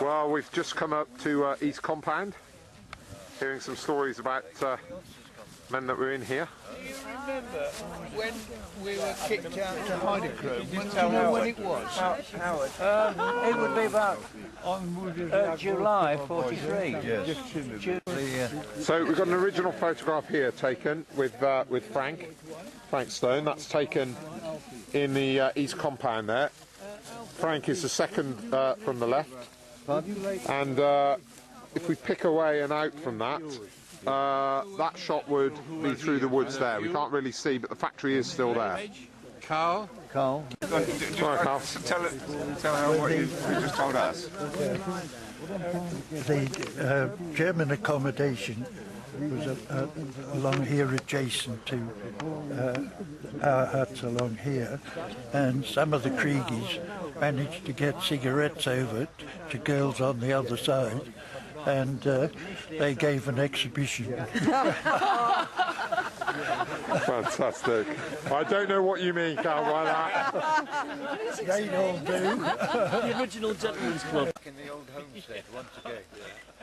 Well, we've just come up to East Compound, hearing some stories about men that were in here. Do you remember when we were kicked out to Hydochrome? Do you know when it was? Howard. It would be about July '43. Yes. So we've got an original photograph here taken with Frank Stone. That's taken in the East Compound there. Frank is the second from the left. And if we pick away and out from that, that shot would be through the woods there. We can't really see, but the factory is still there. Carl? Carl. Sorry, Carl. Tell her what you just told us. The German accommodation was along here adjacent to our huts along here, and some of the Kriegies managed to get cigarettes over to girls on the other side, and they gave an exhibition. Fantastic. I don't know what you mean, Carl, by that. They all do. The original gentleman's club. In the old homestead once again.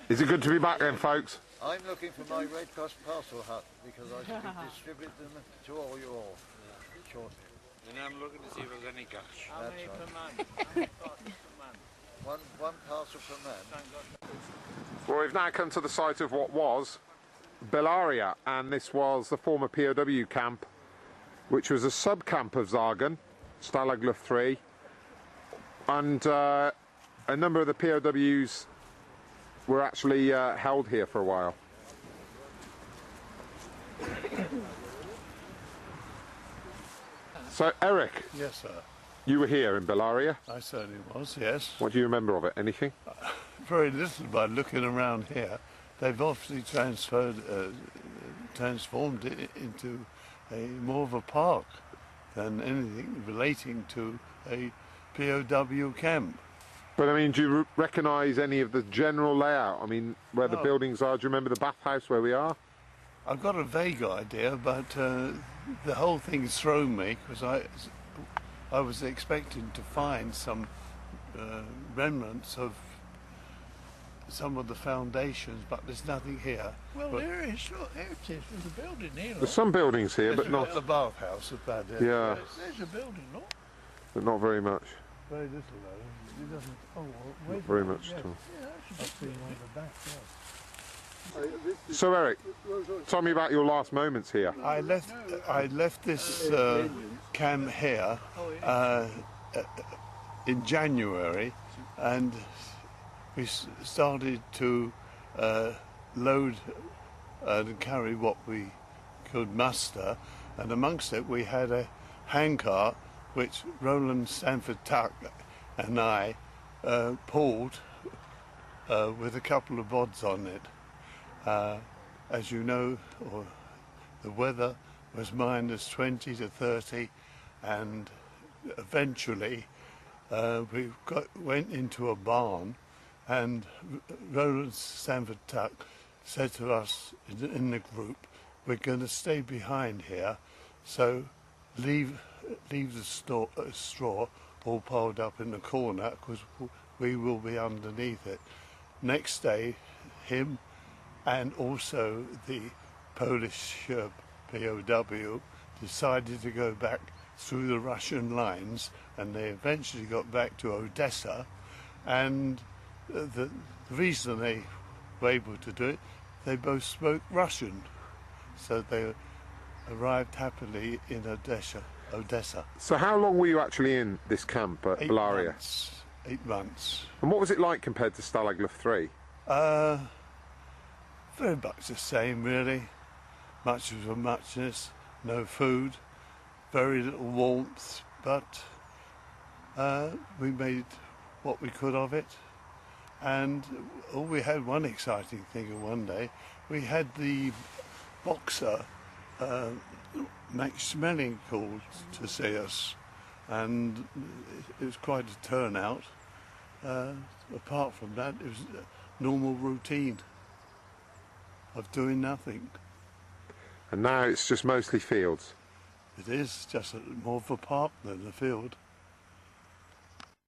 Is it good to be back then, folks? I'm looking for my Red Cross parcel hut because I should distribute them to all you all shortly. And I'm looking to see if there's any cash. That's right. One parcel per man. Well, we've now come to the site of what was Bellaria, and this was the former POW camp, which was a sub-camp of Zargan, Stalag Luft 3, and a number of the POWs were actually held here for a while. So, Eric. Yes, sir. You were here in Bellaria? I certainly was, yes. What do you remember of it? Anything? Very little by looking around here. They've obviously transformed it into more of a park than anything relating to a POW camp. But I mean, do you recognise any of the general layout? I mean, where the buildings are? Do you remember the bathhouse where we are? I've got a vague idea, but the whole thing's thrown me because I was expecting to find some remnants of some of the foundations, but there's nothing here. Well, there is. Look, there it is. There's a building here. There's some buildings here, but not the bathhouse of that. Yeah. There's a building, look. But not very much. Very little though. It doesn't. Oh, well, Not very much at all. yeah, that's a big on the back, yeah. So, Eric, tell me about your last moments here. I left this camp here in January, and we started to load and carry what we could muster, and amongst it we had a handcart which Roland Stanford Tuck and I pulled with a couple of bods on it. As you know, the weather was minus 20 to 30, and eventually we went into a barn, and Roland Stanford Tuck said to us in the group, "We're going to stay behind here, so leave the straw all piled up in the corner because we will be underneath it." Next day, him and also the Polish POW decided to go back through the Russian lines, and they eventually got back to Odessa, and the reason they were able to do it, they both spoke Russian, so they arrived happily in Odessa. So how long were you actually in this camp at Bellaria? 8 months. And what was it like compared to Stalag Luft 3? Very much the same, really. Much of a muchness, no food, very little warmth, but we made what we could of it. And we had one exciting thing on one day. We had the boxer Max Schmeling called to see us, and it was quite a turnout. Apart from that, it was a normal routine of doing nothing. And now it's just mostly fields? It is just more of a park than a field.